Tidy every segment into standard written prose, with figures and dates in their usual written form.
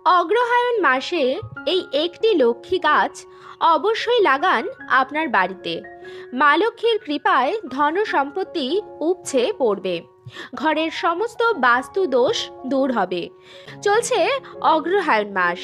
অগ্রহায়ণ মাসে এই একটি লক্ষ্মী গাছ অবশ্যই লাগান আপনার বাড়িতে। মা লক্ষ্মীর কৃপায় ধন সম্পত্তি উপচে পড়বে, ঘরের সমস্ত বাস্তু দোষ দূর হবে। চলছে অগ্রহায়ণ মাস।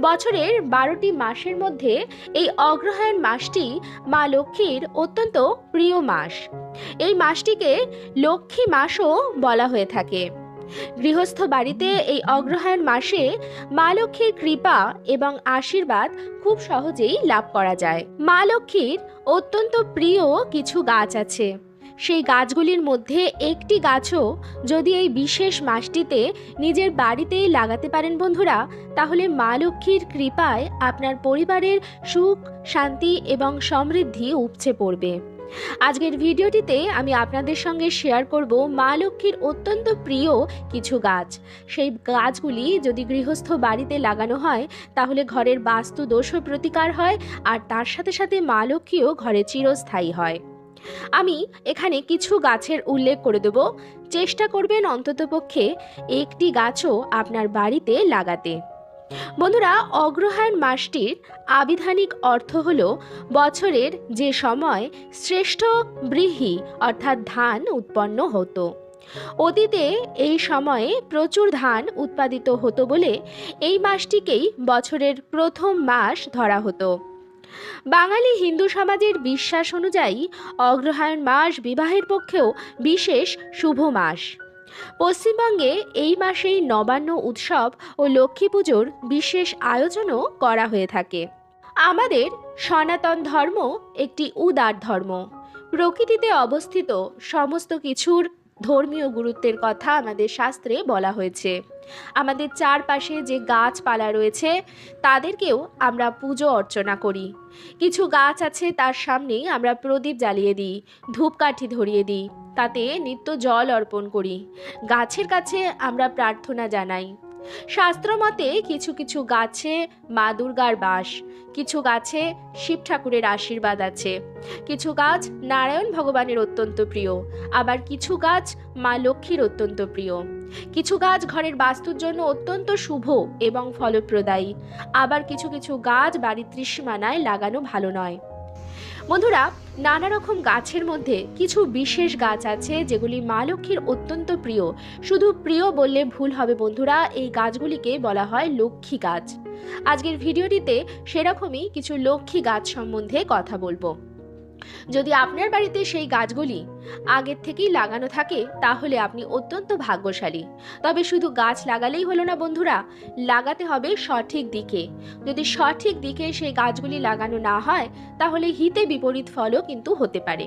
বছরের 12টি মাসের মধ্যে এই অগ্রহায়ণ মাসটি মা লক্ষ্মীর অত্যন্ত প্রিয় মাস। এই মাসটিকে লক্ষ্মী মাসও বলা হয়ে থাকে। গৃহস্থ বাড়িতে এই অগ্রহায়ণ মাসে মা লক্ষ্মীর কৃপা এবং আশীর্বাদ খুব সহজেই লাভ করা যায়। মা লক্ষ্মীর অত্যন্ত প্রিয় কিছু গাছ আছে। সেই গাছগুলির মধ্যে একটি গাছও যদি এই বিশেষ মাসটিতে নিজের বাড়িতেই লাগাতে পারেন বন্ধুরা, তাহলে মা লক্ষ্মীর কৃপায় আপনার পরিবারের সুখ, শান্তি এবং সমৃদ্ধি উপচে পড়বে। আজকের ভিডিওটিতে আমি আপনাদের সঙ্গে শেয়ার করব মা লক্ষ্মীর অত্যন্ত প্রিয় কিছু গাছ। সেই গাছগুলি যদি গৃহস্থ বাড়িতে লাগানো হয় তাহলে ঘরের বাস্তু দোষও প্রতিকার হয়, আর তার সাথে সাথে মা লক্ষ্মীও ঘরে চিরস্থায়ী হয়। আমি এখানে কিছু গাছের উল্লেখ করে দেব। চেষ্টা করবেন অন্ততপক্ষে একটি গাছও আপনার বাড়িতে লাগাতে। বন্ধুরা, অগ্রহায়ণ মাসটির আবিধানিক অর্থ হল বছরের যে সময় শ্রেষ্ঠ বৃহি অর্থাৎ ধান উৎপন্ন হতো। অতীতে এই সময়ে প্রচুর ধান উৎপাদিত হতো বলে এই মাসটিকেই বছরের প্রথম মাস ধরা হতো। বাঙালি হিন্দু সমাজের বিশ্বাস অনুযায়ী অগ্রহায়ণ মাস বিবাহের পক্ষেও বিশেষ শুভ মাস। পশ্চিমবঙ্গে এই মাসেই নবান্ন উৎসব ও লক্ষ্মী পুজোর বিশেষ আয়োজনও করা হয়ে থাকে। আমাদের সনাতন ধর্ম একটি উদার ধর্ম। প্রকৃতিতে অবস্থিত সমস্ত কিছুর ধর্মীয় গুরুত্বের কথা আমাদের শাস্ত্রে বলা হয়েছে। আমাদের চারপাশে যে গাছপালা রয়েছে তাদেরকেও আমরা পুজো অর্চনা করি। কিছু গাছ আছে তার সামনেই আমরা প্রদীপ জ্বালিয়ে দিই, ধূপকাঠি ধরিয়ে দিই, তাতে নিত্য জল অর্পণ করি। গাছের কাছে আমরা প্রার্থনা জানাই। শাস্ত্র মতে কিছু কিছু গাছে মা দুর্গার বাস, কিছু গাছে শিব ঠাকুরের আশীর্বাদ আছে, কিছু গাছ নারায়ণ ভগবানের অত্যন্ত প্রিয়, আবার কিছু গাছ মা লক্ষ্মীর অত্যন্ত প্রিয়। কিছু গাছ ঘরের বাস্তুর জন্য অত্যন্ত শুভ এবং ফলপ্রদায়ী, আবার কিছু কিছু গাছ বাড়ির ত্রিসীমানায় লাগানো ভালো নয়। বন্ধুরা, নানা রকম গাছের মধ্যে কিছু বিশেষ গাছ আছে যেগুলি মা লক্ষ্মীর অত্যন্ত প্রিয়। শুধু প্রিয় বললে ভুল হবে বন্ধুরা, এই গাছগুলিকে বলা হয় লক্ষ্মী গাছ। আজকের ভিডিওটিতে সেরকমই কিছু লক্ষ্মী গাছ সম্বন্ধে কথা বলবো। যদি আপনার বাড়িতে সেই গাছগুলি আগের থেকেই লাগানো থাকে তাহলে আপনি অত্যন্ত ভাগ্যশালী। তবে শুধু গাছ লাগালেই হলো না বন্ধুরা, লাগাতে হবে সঠিক দিকে। যদি সঠিক দিকে সেই গাছগুলি লাগানো না হয় তাহলে হিতে বিপরীত ফলও কিন্তু হতে পারে।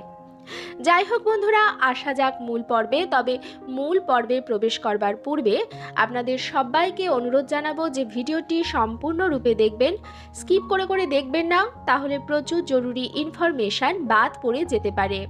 যাই হোক বন্ধুরা, আসা যাক মূল পর্বে। তবে মূল পর্বে প্রবেশ করবার পূর্বে আপনাদের সবাইকে অনুরোধ জানাবো যে ভিডিওটি সম্পূর্ণরূপে দেখবেন, স্কিপ করে করে দেখবেন না, তাহলে প্রচুর জরুরি ইনফরমেশন বাদ পড়ে যেতে পারে।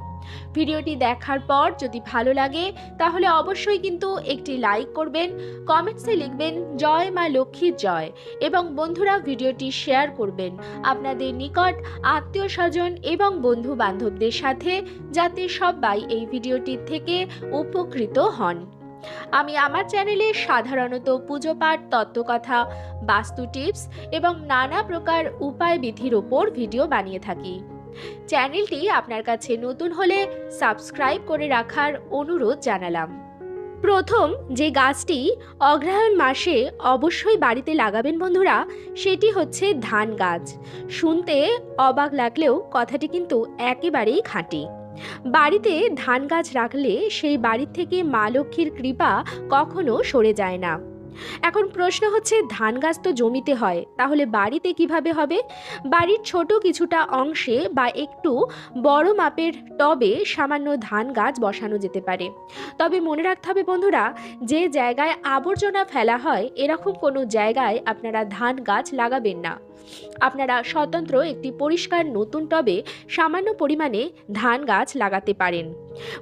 ভিডিওটি দেখার পর যদি ভালো লাগে তাহলে অবশ্যই কিন্তু একটি লাইক করবেন, কমেন্টসে লিখবেন জয় মা লক্ষ্মীর জয়, এবং বন্ধুরা ভিডিওটি শেয়ার করবেন আপনাদের নিকট আত্মীয় স্বজন এবং বন্ধু বান্ধবদের সাথে, যাতে সবাই এই ভিডিওটি থেকে উপকৃত হন। আমি আমার চ্যানেলে সাধারণত পুজো পাঠ, তত্ত্বকথা, বাস্তু টিপস এবং নানা প্রকার উপায় বিধির ওপর ভিডিও বানিয়ে থাকি। চ্যানেলটি আপনার কাছে নতুন হলে সাবস্ক্রাইব করে রাখার অনুরোধ জানালাম। প্রথম যে গাছটি অগ্রহায়ণ মাসে অবশ্যই বাড়িতে লাগাবেন বন্ধুরা, সেটি হচ্ছে ধান গাছ। শুনতে অবাক লাগলেও কথাটি কিন্তু একেবারেই খাঁটি। বাড়িতে ধান গাছ রাখলে সেই বাড়ির থেকে মা লক্ষ্মীর কৃপা কখনো সরে যায় না। এখন প্রশ্ন হচ্ছে, ধান গাছ তো জমিতে হয়, তাহলে বাড়িতে কিভাবে হবে? বাড়ির ছোট কিছুটা অংশে বা একটু বড় মাপের টবে সামান্য ধান গাছ বসানো যেতে পারে। তবে মনে রাখতে হবে বন্ধুরা, যে জায়গায় আবর্জনা ফেলা হয় এরকম কোনো জায়গায় আপনারা ধান গাছ লাগাবেন না। আপনারা স্বতন্ত্র একটি পরিষ্কার নতুন টবে সামান্য পরিমাণে ধান গাছ লাগাতে পারেন।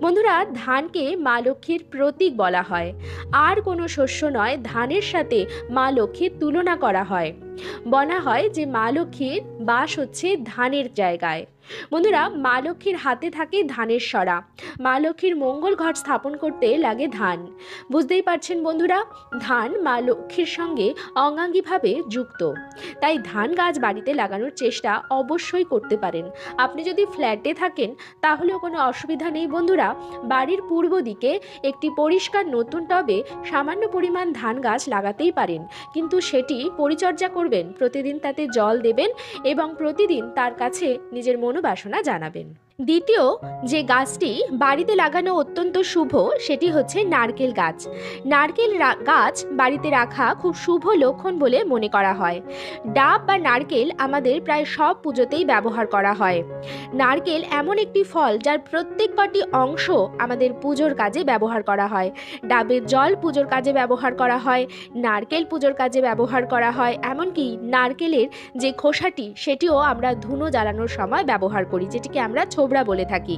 বন্ধুরা, ধানকে মা লক্ষ্মীর প্রতীক বলা হয়। আর কোনো শস্য নয়, ধানের সাথে মা লক্ষ্মীর তুলনা করা হয়। বলা হয় যে মা লক্ষ্মীর বাস হচ্ছে ধানের জায়গায়। বন্ধুরা, মা লক্ষ্মীর হাতে থাকে ধানের সরা। মা লক্ষ্মীর মঙ্গল ঘট স্থাপন করতে লাগে ধান। বুঝতেই পারছেন বন্ধুরা, ধান মা লক্ষ্মীর সঙ্গে অঙ্গাঙ্গিভাবে যুক্ত। তাই ধান গাছ বাড়িতে লাগানোর চেষ্টা অবশ্যই করতে পারেন। আপনি যদি ফ্ল্যাটে থাকেন তাহলেও কোনো অসুবিধা নেই বন্ধুরা। বাড়ির পূর্ব দিকে একটি পরিষ্কার নতুন টবে সামান্য পরিমাণ ধান গাছ লাগাতেই পারেন, কিন্তু সেটি পরিচর্যা করবেন, প্রতিদিন তাতে জল দেবেন এবং প্রতিদিন তার কাছে নিজের মনোবাসনা জানাবেন। দ্বিতীয় যে গাছটি বাড়িতে লাগানো অত্যন্ত শুভ সেটি হচ্ছে নারকেল গাছ। নারকেল গাছ বাড়িতে রাখা খুব শুভ লক্ষণ বলে মনে করা হয়। ডাব বা নারকেল আমাদের প্রায় সব পুজোতেই ব্যবহার করা হয়। নারকেল এমন একটি ফল যার প্রত্যেক কটি অংশ আমাদের পুজোর কাজে ব্যবহার করা হয়। ডাবের জল পুজোর কাজে ব্যবহার করা হয়, নারকেল পুজোর কাজে ব্যবহার করা হয়, এমনকি নারকেলের যে খোসাটি সেটিও আমরা ধুনো জ্বালানোর সময় ব্যবহার করি, যেটিকে আমরা ছোবড়া বলে থাকি।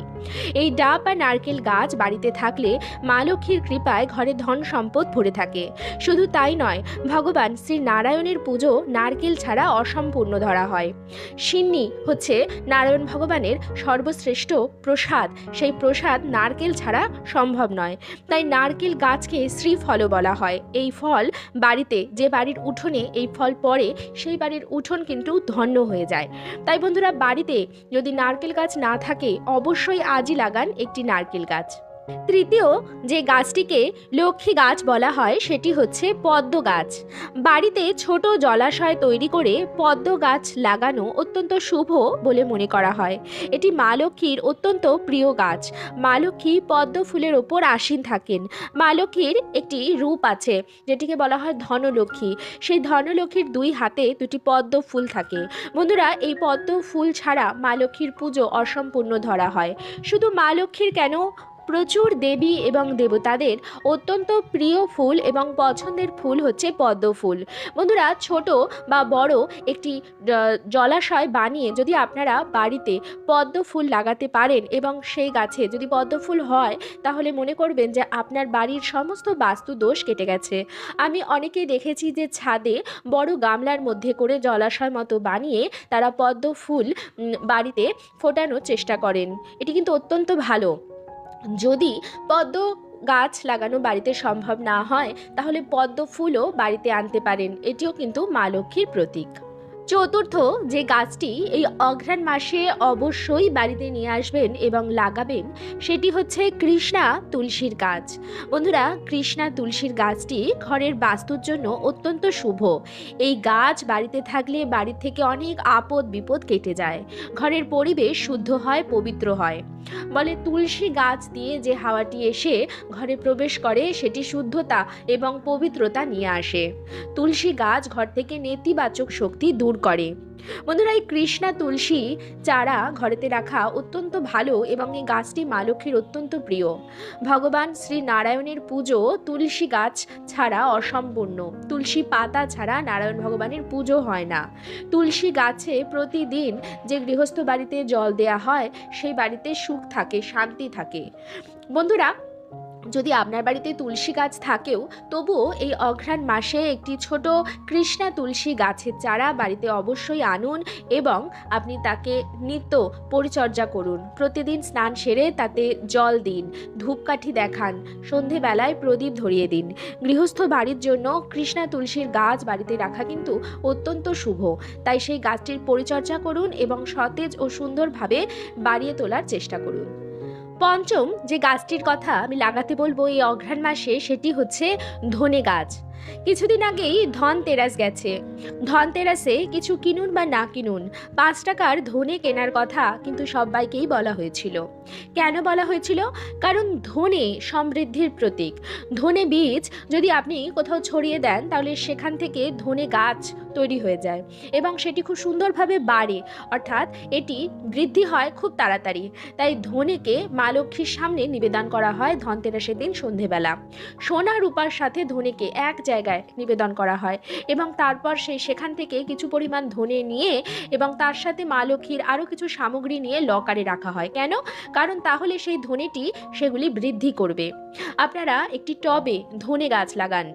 এই ডাব বা নারকেল গাছ বাড়িতে থাকলে মা লক্ষ্মীর কৃপায় ঘরে ধন সম্পদ ভরে থাকে। শুধু তাই নয়, ভগবান শ্রী নারায়ণের পুজো নারকেল ছাড়া অসম্পূর্ণ ধরা হয়। সিন্নি হচ্ছে নারায়ণ ভগবানের সর্বশ্রেষ্ঠ প্রসাদ, সেই প্রসাদ নারকেল ছাড়া সম্ভব নয়। তাই নারকেল গাছকে শ্রীফলও বলা হয়। এই ফল বাড়িতে, যে বাড়ির উঠোনে এই ফল পড়ে সেই বাড়ির উঠোন কিন্তু ধন্য হয়ে যায়। তাই বন্ধুরা, বাড়িতে যদি নারকেল গাছ না থাকে অবশ্যই আজই লাগান একটি নারকেল গাছ। তৃতীয় যে গাছটিকে লক্ষ্মী গাছ বলা হয় সেটি হচ্ছে পদ্ম গাছ। বাড়িতে ছোট জলাশয় তৈরি করে পদ্ম গাছ লাগানো অত্যন্ত শুভ বলে মনে করা হয়। এটি মা লক্ষ্মীর অত্যন্ত প্রিয় গাছ। মা লক্ষ্মী পদ্ম ফুলের ওপর আসীন থাকেন। মা লক্ষ্মীর একটি রূপ আছে যেটিকে বলা হয় ধনলক্ষ্মী। সেই ধনলক্ষ্মীর দুই হাতে দুটি পদ্ম ফুল থাকে। বন্ধুরা, এই পদ্ম ফুল ছাড়া মা লক্ষ্মীর পুজো অসম্পূর্ণ ধরা হয়। শুধু মা লক্ষ্মীর কেন, প্রচুর দেবী এবং দেবতাদের অত্যন্ত প্রিয় ফুল এবং পছন্দের ফুল হচ্ছে পদ্ম ফুল। বন্ধুরা, ছোট বা বড় একটি জলাশয় বানিয়ে যদি আপনারা বাড়িতে পদ্ম ফুল লাগাতে পারেন এবং সেই গাছে যদি পদ্ম ফুল হয় তাহলে মনে করবেন যে আপনার বাড়ির সমস্ত বাস্তু দোষ কেটে গেছে। আমি অনেকেই দেখেছি যে ছাদে বড় গামলার মধ্যে করে জলাশয় মতো বানিয়ে তারা পদ্ম ফুল বাড়িতে ফোটানোর চেষ্টা করেন। এটি কিন্তু অত্যন্ত ভালো। যদি পদ্ম গাছ লাগানো বাড়িতে সম্ভব না হয় তাহলে পদ্ম ফুলও বাড়িতে আনতে পারেন, এটিও কিন্তু মা লক্ষ্মীর প্রতীক। চতুর্থ যে গাছটি এই অঘ্রাণ মাসে অবশ্যই বাড়িতে নিয়ে আসবেন এবং লাগাবেন সেটি হচ্ছে কৃষ্ণা তুলসীর গাছ। বন্ধুরা, কৃষ্ণা তুলসীর গাছটি ঘরের বাস্তুর জন্য অত্যন্ত শুভ। এই গাছ বাড়িতে থাকলে বাড়ি থেকে অনেক আপদ বিপদ কেটে যায়, ঘরের পরিবেশ শুদ্ধ হয়, পবিত্র হয়। বলে তুলসী গাছ দিয়ে যে হাওয়াটি এসে ঘরে প্রবেশ করে সেটি শুদ্ধতা এবং পবিত্রতা নিয়ে আসে। তুলসী গাছ ঘর থেকে নেতিবাচক শক্তি দূর করে। বন্ধুরা, এই কৃষ্ণা তুলসী চারা ঘরেতে রাখা অত্যন্ত ভালো এবং এই গাছটি মা লক্ষ্মীর অত্যন্ত প্রিয়। ভগবান শ্রী নারায়ণের পুজো তুলসী গাছ ছাড়া অসম্পূর্ণ। তুলসী পাতা ছাড়া নারায়ণ ভগবানের পুজো হয় না। তুলসী গাছে প্রতিদিন যে গৃহস্থ বাড়িতে জল দেয়া হয় সেই বাড়িতে সুখ থাকে, শান্তি থাকে। বন্ধুরা, যদি আপনার বাড়িতে তুলসী গাছ থাকেও তবুও এই অঘ্রাণ মাসে একটি ছোট কৃষ্ণা তুলসী গাছের চারা বাড়িতে অবশ্যই আনুন এবং আপনি তাকে নিত্য পরিচর্যা করুন। প্রতিদিন স্নান সেরে তাতে জল দিন, ধূপকাঠি দেখান, সন্ধেবেলায় প্রদীপ ধরিয়ে দিন। গৃহস্থ বাড়ির জন্য কৃষ্ণা তুলসীর গাছ বাড়িতে রাখা কিন্তু অত্যন্ত শুভ। তাই সেই গাছটির পরিচর্যা করুন এবং সতেজ ও সুন্দরভাবে বাড়িয়ে তোলার চেষ্টা করুন। পঞ্চম যে গাছটির কথা আমি লাগাতে বলবো এই অঘ্রাণ মাসে সেটি হচ্ছে ধনে গাছ। কিছুদিন আগেই ধনতেরাস গেছে। ধনতেরাসে কিছু কিনুন বা না কিনুন 5 টাকার ধনে কেনার কথা কিন্তু সবাইকেই বলা হয়েছিল। কেন বলা হয়েছিল? কারণ ধনে সমৃদ্ধির প্রতীক। ধনে বীজ যদি আপনি কোথাও ছড়িয়ে দেন তাহলে সেখান থেকে ধনে গাছ তৈরি হয়ে যায় এবং সেটি খুব সুন্দরভাবে বাড়ে, অর্থাৎ এটি বৃদ্ধি হয় খুব তাড়াতাড়ি। তাই ধনেকে মা লক্ষ্মীর সামনে নিবেদন করা হয় ধনতেরাসের দিন সন্ধেবেলা। সোনা রূপার সাথে ধনেকে এক জায়গায় নিবেদন করা হয় এবং তারপর সেখান থেকে কিছু পরিমাণ ধনে নিয়ে এবং তার সাথে মা লক্ষ্মীর আরও কিছু সামগ্রী নিয়ে লকারে রাখা হয়। কেন? কারণ তাহলে সেই ধনেটি সেগুলি বৃদ্ধি করবে। আপনারা একটি টবে ধনে গাছ লাগান।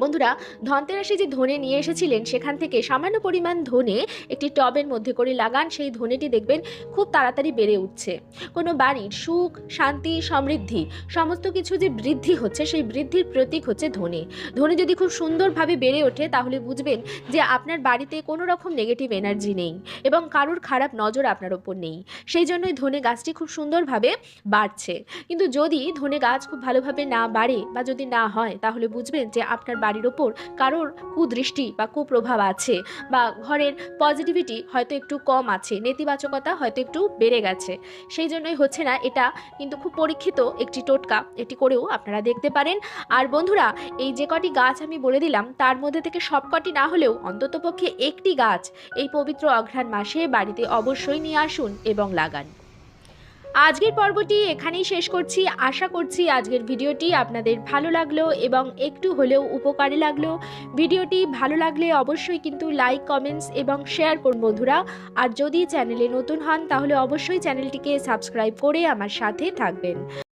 বন্ধুরা, ধনতেরাসে যে ধনে নিয়ে এসেছিলেন সেখান থেকে সামান্য পরিমাণ ধনে একটি টবের মধ্যে করে লাগান। সেই ধনেটি দেখবেন খুব তাড়াতাড়ি বেড়ে উঠছে। কোনো বাড়ির সুখ, শান্তি, সমৃদ্ধি সমস্ত কিছু যে বৃদ্ধি হচ্ছে, সেই বৃদ্ধির প্রতীক হচ্ছে ধনে। ধনে যদি খুব সুন্দরভাবে বেড়ে ওঠে তাহলে বুঝবেন যে আপনার বাড়িতে কোনো রকম নেগেটিভ এনার্জি নেই এবং কারোর খারাপ নজর আপনার ওপর নেই। সেই জন্যই ধনে গাছটি খুব সুন্দরভাবে বাড়ছে। কিন্তু যদি ধনে গাছ খুব ভালোভাবে না বাড়ে বা যদি না হয় তাহলে বুঝবেন যে আপনার বাড়ির ওপর কারোর কুদৃষ্টি বা কুপ্রভাব আছে, বা ঘরের পজিটিভিটি হয়তো একটু কম আছে, নেতিবাচকতা হয়তো একটু বেড়ে গেছে। সেই জন্যই হচ্ছে না। এটা কিন্তু খুব পরীক্ষিত একটি টোটকা, এটি করেও আপনারা দেখতে পারেন। আর বন্ধুরা, এই যে কটি গাছ আমি বলে দিলাম তার মধ্যে থেকে সবকটি না হলেও অন্ততপক্ষে একটি গাছ এই পবিত্র অঘ্রাণ মাসে বাড়িতে অবশ্যই নিয়ে আসুন এবং লাগান। আজকের পর্বটি এখানেই শেষ করছি। আশা করছি আজকের ভিডিওটি আপনাদের ভালো লাগলো এবং একটু হলেও উপকারে লাগলো। ভিডিওটি ভালো লাগলে অবশ্যই কিন্তু লাইক, কমেন্টস এবং শেয়ার করুন বন্ধুরা। আর যদি চ্যানেলে নতুন হন তাহলে অবশ্যই চ্যানেলটিকে সাবস্ক্রাইব করে আমার সাথে থাকবেন।